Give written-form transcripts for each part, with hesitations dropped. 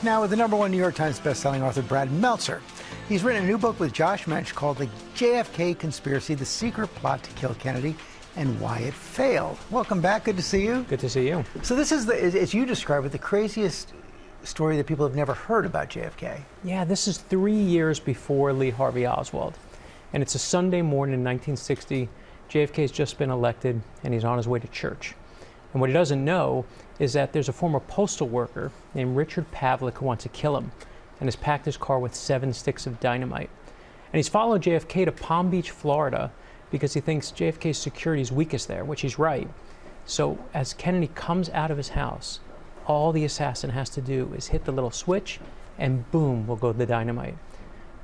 now with the #1 New York Times bestselling author Brad Meltzer. He's written a new book with Josh Mensch called The JFK Conspiracy, The Secret Plot to Kill Kennedy and Why It Failed. Welcome back. Good to see you. Good to see you. So this is, as you describe it, the craziest story that people have never heard about JFK. Yeah, this is 3 years before Lee Harvey Oswald. And it's a Sunday morning in 1960. JFK's just been elected and he's on his way to church. And what he doesn't know is that there's a former postal worker named Richard Pavlik who wants to kill him and has packed his car with 7 sticks of dynamite. And he's followed JFK to Palm Beach, Florida, because he thinks JFK's security is weakest there, which he's right. So as Kennedy comes out of his house, all the assassin has to do is hit the little switch and boom, will go the dynamite.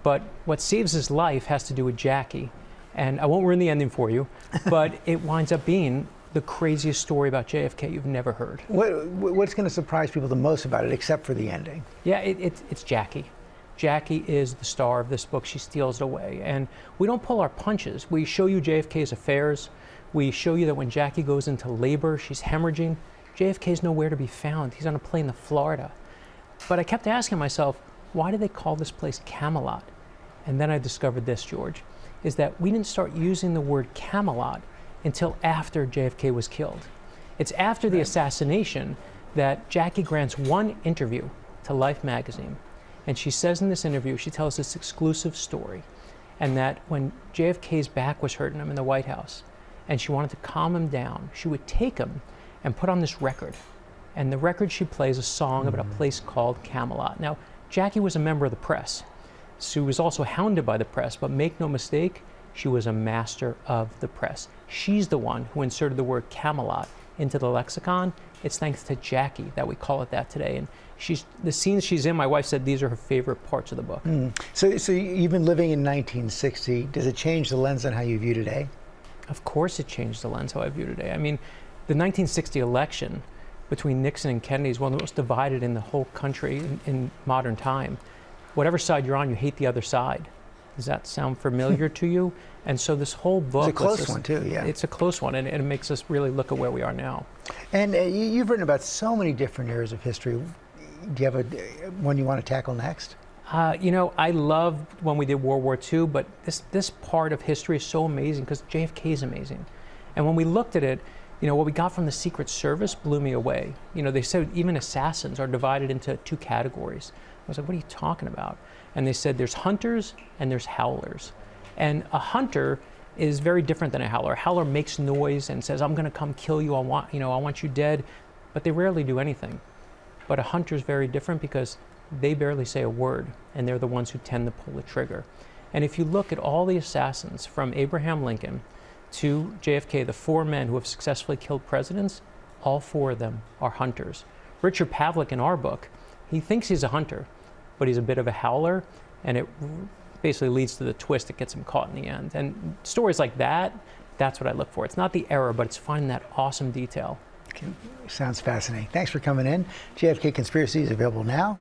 But what saves his life has to do with Jackie. And I won't ruin the ending for you, but it winds up being the craziest story about JFK you've never heard. What's going to surprise people the most about it, except for the ending? Yeah, it's Jackie. Jackie is the star of this book. She steals it away. And we don't pull our punches. We show you JFK's affairs. We show you that when Jackie goes into labor, she's hemorrhaging. JFK's nowhere to be found. He's on a plane to Florida. But I kept asking myself, why do they call this place Camelot? And then I discovered this, George, is that we didn't start using the word Camelot until after JFK was killed. It's after the assassination that Jackie grants one interview to Life magazine. And she says in this interview, she tells this exclusive story, and that when JFK's back was hurting him in the White House, and she wanted to calm him down, she would take him and put on this record. And the record she plays a song about a place called Camelot. Now, Jackie was a member of the press. She was also hounded by the press, but make no mistake, she was a master of the press. She's the one who inserted the word Camelot into the lexicon. It's thanks to Jackie that we call it that today. And the scenes she's in, my wife said these are her favorite parts of the book. So you've been living in 1960. Does it change the lens on how you view today? Of course it changed the lens how I view today. I mean, the 1960 election between Nixon and Kennedy is one of the most divided in the whole country in modern time. Whatever side you're on, you hate the other side. Does that sound familiar to you? And so this whole book... It's a close one, too, yeah. It's a close one, and it makes us really look at where we are now. And you've written about so many different eras of history. Do you have one you want to tackle next? You know, I loved when we did World War II, but this part of history is so amazing because JFK is amazing. And when we looked at it, you know, what we got from the Secret Service blew me away. You know, they said even assassins are divided into 2 categories. I was like, what are you talking about? And they said there's hunters and there's howlers. And a hunter is very different than a howler. A howler makes noise and says, I'm going to come kill you. I want you dead. But they rarely do anything. But a hunter is very different because they barely say a word, and they're the ones who tend to pull the trigger. And if you look at all the assassins from Abraham Lincoln to JFK, the 4 men who have successfully killed presidents, all 4 of them are hunters. Richard Pavlik in our book, he thinks he's a hunter, but he's a bit of a howler, and it basically leads to the twist that gets him caught in the end. And stories like that, that's what I look for. It's not the error, but it's finding that awesome detail. Sounds fascinating. Thanks for coming in. JFK Conspiracy is available now.